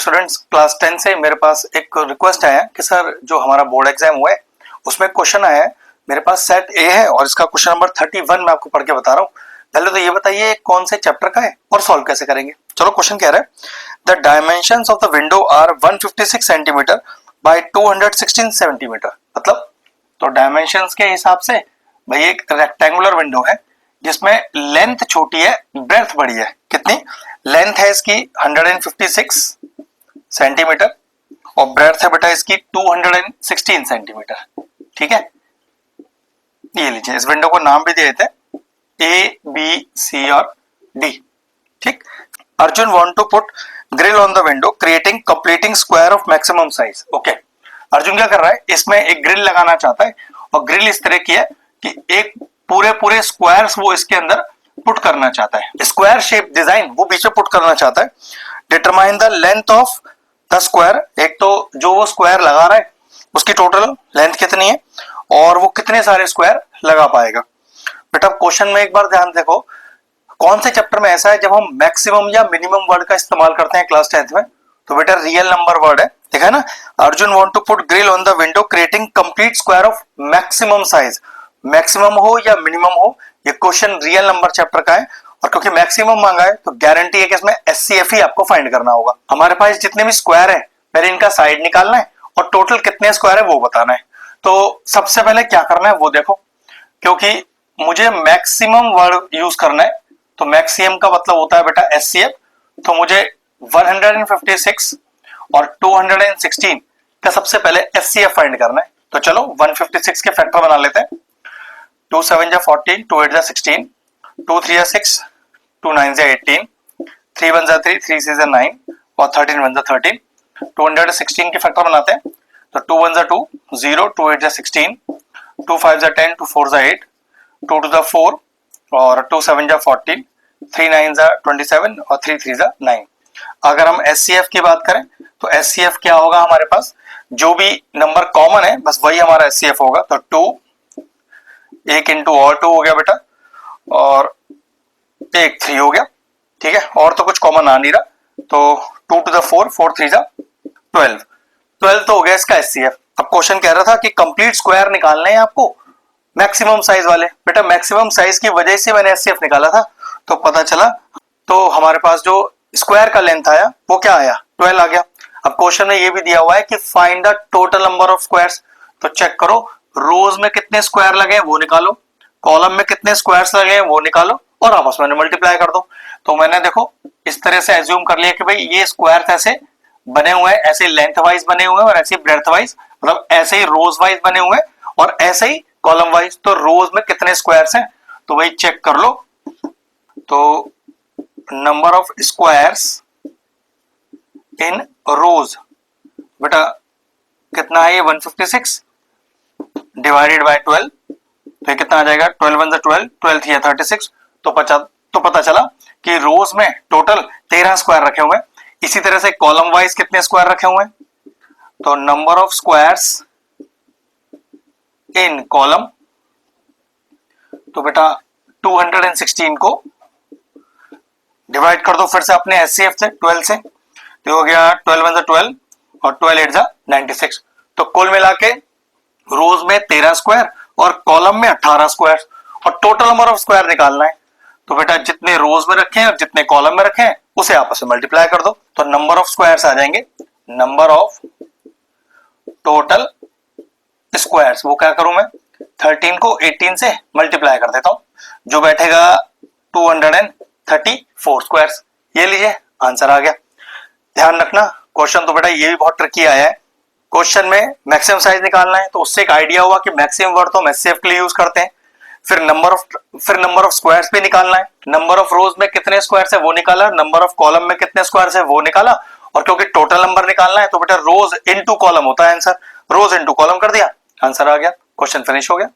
Students, class 10 से मेरे पास एक रिक्वेस्ट आया कि सर जो हमारा बोर्ड एग्जाम हुआ है उसमें क्वेश्चन आया है, मेरे पास सेट ए है और इसका क्वेश्चन नंबर 31 मैं आपको पढ़ के बता रहा हूँ। पहले तो ये बताइए कौन से चैप्टर का है और सॉल्व कैसे करेंगे। चलो क्वेश्चन कह रहा है the dimensions of the window are 156 centimetre by 216 centimetre. मतलब तो डायमेंशंस के हिसाब से भाई एक रेक्टेंगुलर विंडो है जिसमें लेंथ छोटी है, ब्रेड्थ बड़ी है। कितनी लेंथ है इसकी 156 सेंटीमीटर और ब्रेड्थ है बेटा इसकी 216 सेंटीमीटर। ठीक है, ये लीजिए, इस विंडो को नाम भी दे देते हैं ए बी सी और डी। ठीक, Arjun want to put grill on the window creating completing square of maximum size. Okay, Arjun क्या कर रहा है, इसमें एक ग्रिल लगाना चाहता है और ग्रिल इस तरह की है कि एक पूरे स्क्वायर्स वो इसके अंदर पुट करना चाहता है, स्क्वायर शेप डिजाइन वो बीच में पुट करना चाहता है। Determine the length of the square, एक तो जो वो स्क्वायर लगा रहा है उसकी टोटल लेंथ कितनी है और वो कितने सारे स्क्वायर लगा पाएगा। बेटा क्वेश्चन में एक बार ध्यान देखो, कौन से चैप्टर में ऐसा है जब हम मैक्सिमम या मिनिमम वर्ड का इस्तेमाल करते हैं क्लास 10th में, तो बेटा रियल नंबर वर्ड है। देखा है ना, Arjun want to put grill on the window creating complete square of maximum size. Maximum हो या मिनिमम हो, ये क्वेश्चन रियल नंबर चैप्टर का है और क्योंकि मैक्सिमम मांगा है तो गारंटी है कि इसमें एचसीएफ ही आपको फाइंड करना होगा। हमारे पास जितने भी स्क्वायर है पहले इनका साइड निकालना है और टोटल कितने स्क्वायर है वो बताना है। तो सबसे पहले क्या करना है वो देखो, क्योंकि मुझे मैक्सिमम वर्ड यूज करना है तो मैक्सिमम का मतलब होता है बेटा एचसीएफ। तो मुझे 156 और 216 का सबसे पहले एचसीएफ फाइंड करना है। तो चलो 156 के फैक्टर बना लेते हैं। 2 7 जा 14, 2 8 जा 16, 2 3 जा 6, 2 9 जा 18, 3 1 जा 3, 3 6 जा 9 और 13 1 जा 13। 216 के फैक्टर बनाते हैं तो 2 1 जा 2, 0, 2 8 जा 16, 2 5 जा 10, 2 4 जा 8, 2 2 जा 4 और 2 7 जा 14, 3 9 जा 27 और 3 3 जा 9। अगर हम एचसीएफ की बात करें तो एचसीएफ क्या होगा, हमारे पास जो भी नंबर कॉमन है बस वही हमारा एचसीएफ होगा। तो 2 एक इंटू और 2 हो गया बेटा और एक 3 हो गया। ठीक है, और तो कुछ कॉमन आ नहीं रहा, तो 2 टू द 4, 4 3 जा 12, 12 तो हो गया इसका एचसीएफ। अब क्वेश्चन कह रहा था कि कंप्लीट स्क्वायर निकालना है आपको मैक्सिमम साइज वाले। बेटा मैक्सिमम साइज की वजह से मैंने एचसीएफ निकाला था तो पता चला, तो हमारे पास जो स्क्वायर का लेंथ आया वो क्या आया, 12 आ गया। अब क्वेश्चन में ये भी दिया हुआ है कि find the total number of squares. तो चेक करो, रोज में कितने स्क्वायर लगे हैं वो निकालो, कॉलम में कितने स्क्वायर्स लगे हैं वो निकालो और आपस में मल्टीप्लाई कर दो। तो मैंने देखो इस तरह से एज्यूम कर लिया कि भाई ये स्क्वायर ऐसे बने हुए हैं, ऐसे लेंथ वाइज बने हुए हैं और ऐसे ब्रेड्थ वाइज, मतलब ऐसे ही रोज वाइज बने हुए हैं और ऐसे ही कॉलम वाइज। तो रोज में कितने स्क्वायर्स हैं तो भाई चेक कर लो, तो नंबर ऑफ स्क्वायर्स इन रोज बेटा कितना है, ये 156 डिवाइडेड बाय 12, तो ये कितना आ जाएगा, 12 1 12, 12 3 36। तो पता चला कि रोज में टोटल 13 स्क्वायर रखे हुए हैं। इसी तरह से कॉलम वाइज कितने स्क्वायर रखे हुए हैं, तो number of squares in column, तो बेटा 216 को डिवाइड कर दो फिर से अपने एचसीएफ से 12 से, तो हो गया 12 1 12 और 12 8 96। तो कुल मिला के रोज में 13 स्क्वायर और कॉलम में 18 स्क्वायर और टोटल नंबर ऑफ स्क्वायर निकालना है। तो बेटा जितने रोज में रखे हैं और जितने कॉलम में रखे हैं उसे आपस में मल्टीप्लाई कर दो, तो नंबर ऑफ स्क्वायर्स आ जाएंगे, नंबर ऑफ टोटल स्क्वायर्स। वो क्या करूं मैं, 13 को 18 से मल्टीप्लाई कर देता हूं, जो बैठेगा 234 स्क्वायर्स। ये लीजिए आंसर आ गया। ध्यान रखना क्वेश्चन तो बेटा ये भी बहुत ट्रिकी आया है। क्वेश्चन में मैक्सिमम साइज निकालना है तो उससे एक आइडिया हुआ कि मैक्सिमम वर्ड तो हम एचसीएफ के लिए यूज करते हैं। फिर नंबर ऑफ स्क्वायर्स भी निकालना है, नंबर ऑफ रोज में कितने स्क्वायर्स है वो निकाला, नंबर ऑफ कॉलम में कितने स्क्वायर्स है वो निकाला, और क्योंकि टोटल नंबर निकालना है तो बेटा रोज इनटू कॉलम होता है आंसर, रोज इनटू कॉलम कर दिया, आंसर आ गया, क्वेश्चन फिनिश हो गया।